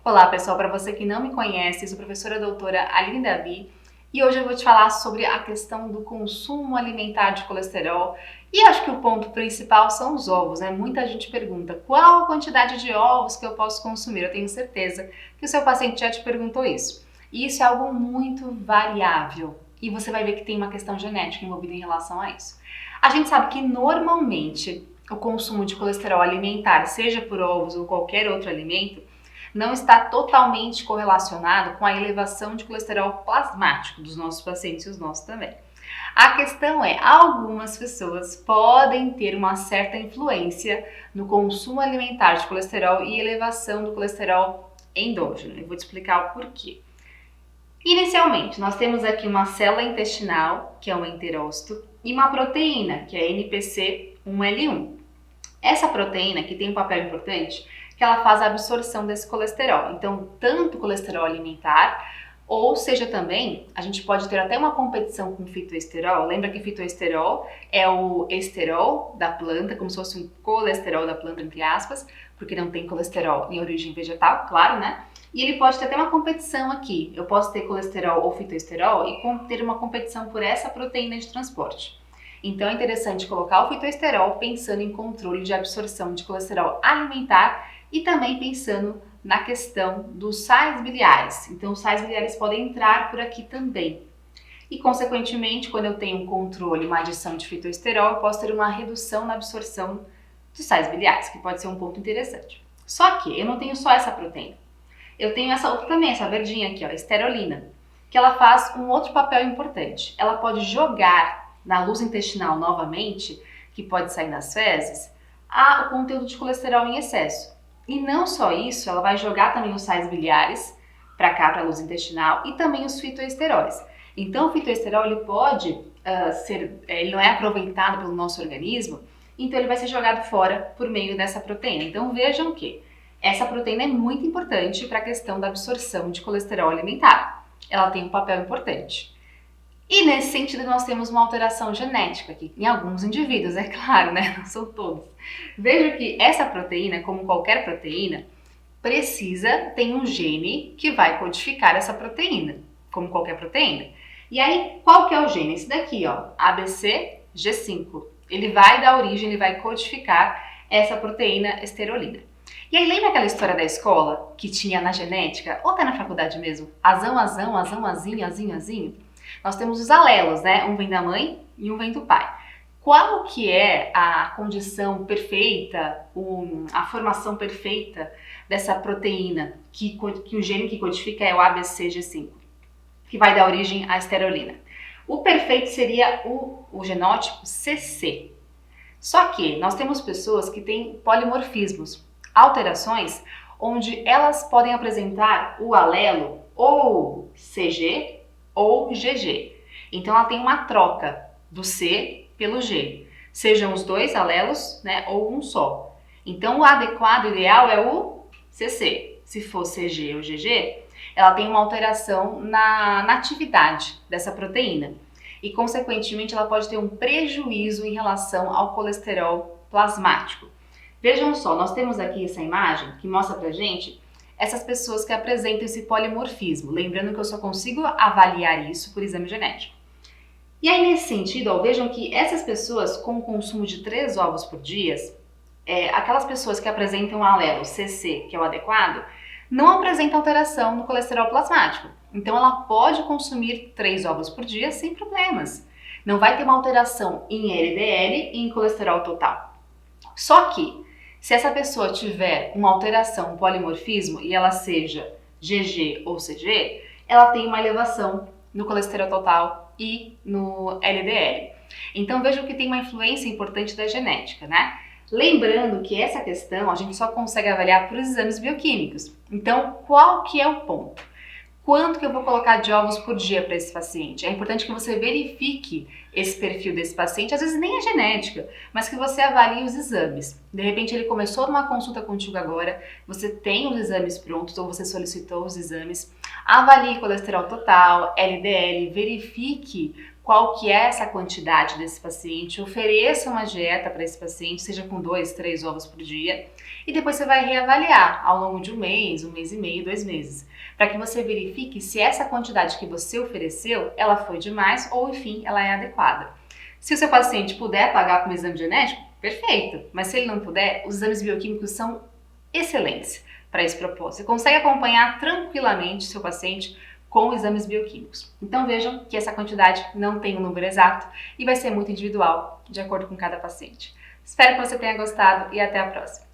Olá pessoal, para você que não me conhece, sou a professora doutora Aline Davi e hoje eu vou te falar sobre a questão do consumo alimentar de colesterol e acho que o ponto principal são os ovos, né? Muita gente pergunta qual a quantidade de ovos que eu posso consumir. Eu tenho certeza que o seu paciente já te perguntou isso. E isso é algo muito variável e você vai ver que tem uma questão genética envolvida em relação a isso. A gente sabe que normalmente o consumo de colesterol alimentar, seja por ovos ou qualquer outro alimento, não está totalmente correlacionado com a elevação de colesterol plasmático dos nossos pacientes e os nossos também. A questão é, algumas pessoas podem ter uma certa influência no consumo alimentar de colesterol e elevação do colesterol endógeno. Eu vou te explicar o porquê. Inicialmente, nós temos aqui uma célula intestinal, que é um enterócito, e uma proteína, que é NPC1L1. Essa proteína, que tem um papel importante, que ela faz a absorção desse colesterol. Então, tanto colesterol alimentar, ou seja também, a gente pode ter até uma competição com fitoesterol. Lembra que fitoesterol é o esterol da planta, como se fosse um colesterol da planta, entre aspas, porque não tem colesterol em origem vegetal, claro, né? E ele pode ter até uma competição aqui. Eu posso ter colesterol ou fitoesterol e ter uma competição por essa proteína de transporte. Então é interessante colocar o fitoesterol pensando em controle de absorção de colesterol alimentar e também pensando na questão dos sais biliares. Então os sais biliares podem entrar por aqui também. E consequentemente, quando eu tenho um controle, uma adição de fitoesterol, eu posso ter uma redução na absorção dos sais biliares, que pode ser um ponto interessante. Só que eu não tenho só essa proteína. Eu tenho essa outra também, essa verdinha aqui, ó, a esterolina, que ela faz um outro papel importante. Ela pode jogar na luz intestinal novamente, que pode sair nas fezes, o conteúdo de colesterol em excesso. E não só isso, ela vai jogar também os sais biliares para cá, para a luz intestinal, e também os fitoesteróis. Então o fitoesterol ele pode ele não é aproveitado pelo nosso organismo, então ele vai ser jogado fora por meio dessa proteína. Então vejam que essa proteína é muito importante para a questão da absorção de colesterol alimentar. Ela tem um papel importante. E nesse sentido nós temos uma alteração genética aqui, em alguns indivíduos, é claro, né? Não são todos. Veja que essa proteína, como qualquer proteína, tem um gene que vai codificar essa proteína, como qualquer proteína. E aí, qual que é o gene? Esse daqui, ó, ABCG5. Ele vai dar origem, ele vai codificar essa proteína esterolina. E aí, lembra aquela história da escola que tinha na genética, ou até na faculdade mesmo? Azão, azão, azão, azinho, azinho, azinho. Nós temos os alelos, né? Um vem da mãe e um vem do pai. Qual que é a condição perfeita, a formação perfeita dessa proteína que o gene que codifica é o ABCG5, que vai dar origem à esterolina? O perfeito seria o genótipo CC. Só que nós temos pessoas que têm polimorfismos, alterações onde elas podem apresentar o alelo ou CG ou GG. Então ela tem uma troca do C pelo G, sejam os dois alelos, né, ou um só. Então o adequado, ideal é o CC. Se for CG ou GG, ela tem uma alteração na atividade dessa proteína e consequentemente ela pode ter um prejuízo em relação ao colesterol plasmático. Vejam só, nós temos aqui essa imagem que mostra pra gente essas pessoas que apresentam esse polimorfismo, lembrando que eu só consigo avaliar isso por exame genético. E aí, nesse sentido, ó, vejam que essas pessoas com o consumo de 3 ovos por dia, aquelas pessoas que apresentam o alelo CC, que é o adequado, não apresentam alteração no colesterol plasmático. Então, ela pode consumir 3 ovos por dia sem problemas. Não vai ter uma alteração em LDL e em colesterol total. Só que, se essa pessoa tiver uma alteração, um polimorfismo, e ela seja GG ou CG, ela tem uma elevação no colesterol total e no LDL. Então vejam que tem uma influência importante da genética, né? Lembrando que essa questão a gente só consegue avaliar por exames bioquímicos. Então, qual que é o ponto? Quanto que eu vou colocar de ovos por dia para esse paciente? É importante que você verifique esse perfil desse paciente, às vezes nem é genética, mas que você avalie os exames. De repente ele começou numa consulta contigo agora, você tem os exames prontos ou você solicitou os exames, avalie colesterol total, LDL, verifique qual que é essa quantidade desse paciente, ofereça uma dieta para esse paciente, seja com 2, 3 ovos por dia, e depois você vai reavaliar ao longo de um mês e meio, 2 meses, para que você verifique se essa quantidade que você ofereceu, ela foi demais ou, enfim, ela é adequada. Se o seu paciente puder pagar com um exame genético, perfeito, mas se ele não puder, os exames bioquímicos são excelentes para esse propósito. Você consegue acompanhar tranquilamente seu paciente com exames bioquímicos. Então vejam que essa quantidade não tem um número exato e vai ser muito individual, de acordo com cada paciente. Espero que você tenha gostado e até a próxima!